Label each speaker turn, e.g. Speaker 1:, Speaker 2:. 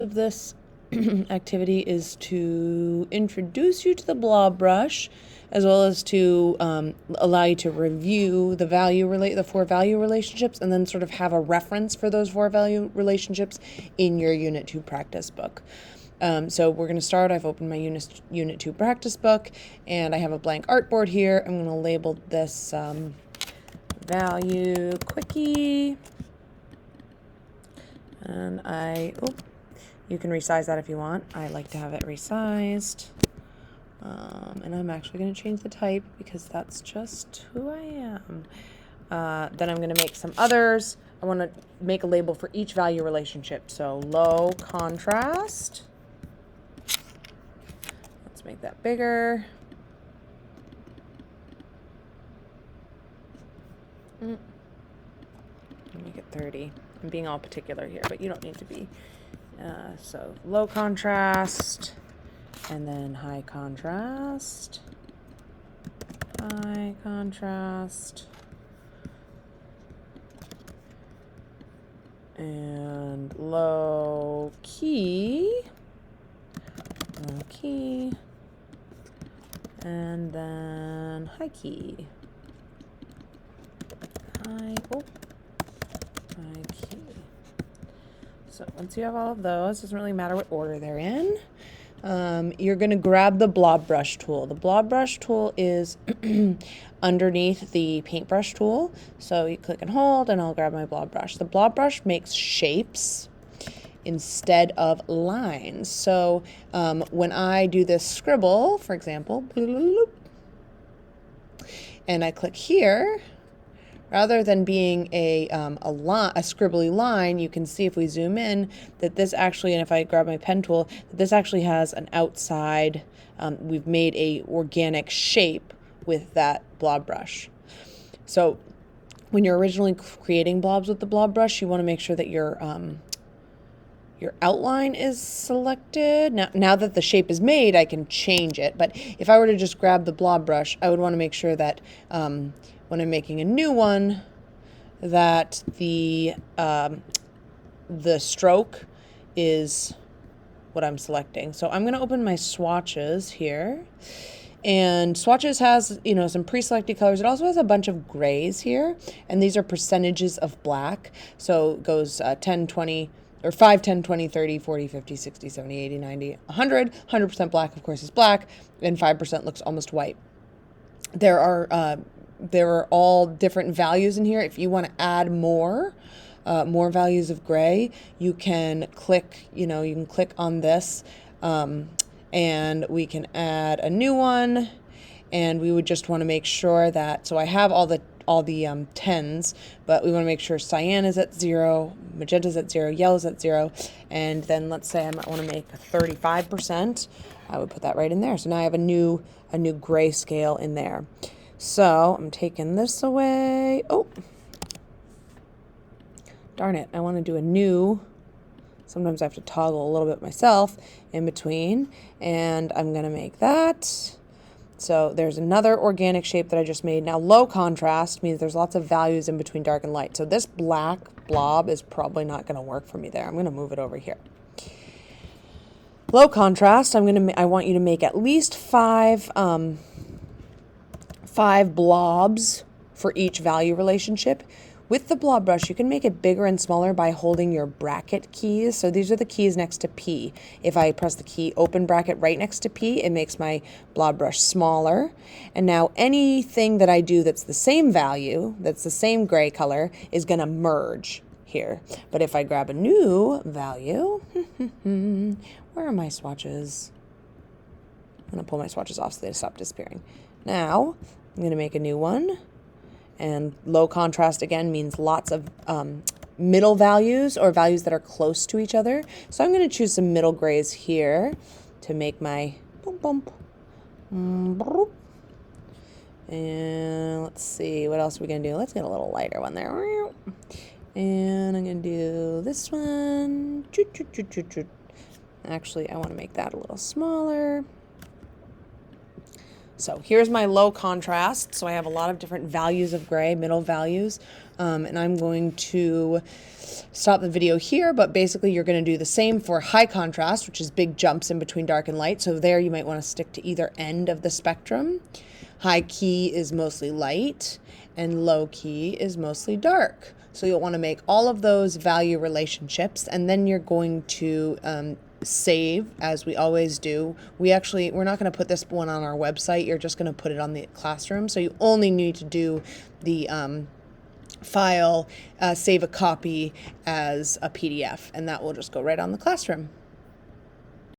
Speaker 1: of this activity is to introduce you to the blob brush, as well as to allow you to review the four value relationships, and then sort of have a reference for those four value relationships in your Unit 2 practice book. So we're going to start. I've opened my Unit 2 practice book, and I have a blank artboard here. I'm going to label this ValueQuickie, and you can resize that if you want. I like to have it resized. And I'm actually going to change the type because that's just who I am. Then I'm going to make some others. I want to make a label for each value relationship. So low contrast. Let's make that bigger. Make it 30. I'm being all particular here, but you don't need to be. So low contrast, and then high contrast, and low key, and then high key, high key. So once you have all of those, it doesn't really matter what order they're in. You're going to grab the blob brush tool. The blob brush tool is underneath the paintbrush tool. So you click and hold, and I'll grab my blob brush. The blob brush makes shapes instead of lines. So when I do this scribble, for example, and I click here, rather than being a scribbly line, you can see if we zoom in that this actually, and if I grab my pen tool, this actually has an outside, we've made a organic shape with that blob brush. So when you're originally creating blobs with the blob brush, you want to make sure that your outline is selected. Now that the shape is made, I can change it. But if I were to just grab the blob brush, I would want to make sure that when I'm making a new one, that the stroke is what I'm selecting. So I'm going to open my swatches here, and swatches has some pre-selected colors. It also has a bunch of grays here, and these are percentages of black. So it goes 10, 20, or 5, 10, 20, 30, 40, 50, 60, 70, 80, 90, 100. 100% black, of course, is black, and 5% looks almost white. There are all different values in here. If you want to add more values of gray, you can click, on this, and we can add a new one. And we would just want to make sure that, so I have all the 10s, but we want to make sure cyan is at 0, magenta is at 0, yellow is at 0, and then let's say I might want to make 35%. I would put that right in there. So now I have a new gray scale in there. So I'm taking this away. Oh, darn it. I want to do a new. Sometimes I have to toggle a little bit myself in between, and I'm going to make that. So there's another organic shape that I just made. Now low contrast means there's lots of values in between dark and light. So this black blob is probably not going to work for me there. I'm going to move it over here. Low contrast, I want you to make at least 5 blobs for each value relationship. With the blob brush, you can make it bigger and smaller by holding your bracket keys. So these are the keys next to P. If I press the key open bracket right next to P, it makes my blob brush smaller. And now anything that I do that's the same value, that's the same gray color, is going to merge here. But if I grab a new value, where are my swatches? I'm going to pull my swatches off so they stop disappearing. Now, I'm going to make a new one. And low contrast, again, means lots of middle values or values that are close to each other. So I'm going to choose some middle grays here to make my bump. And let's see, what else are we going to do? Let's get a little lighter one there. And I'm going to do this one. Actually, I want to make that a little smaller. So here's my low contrast. So I have a lot of different values of gray, middle values, and I'm going to stop the video here, but basically you're going to do the same for high contrast, which is big jumps in between dark and light. So there you might want to stick to either end of the spectrum. High key is mostly light and low key is mostly dark. So you'll want to make all of those value relationships, and then you're going to save, as we always do. We're not going to put this one on our website. You're just going to put it on the classroom. So you only need to do the file, save a copy as a PDF, and that will just go right on the classroom.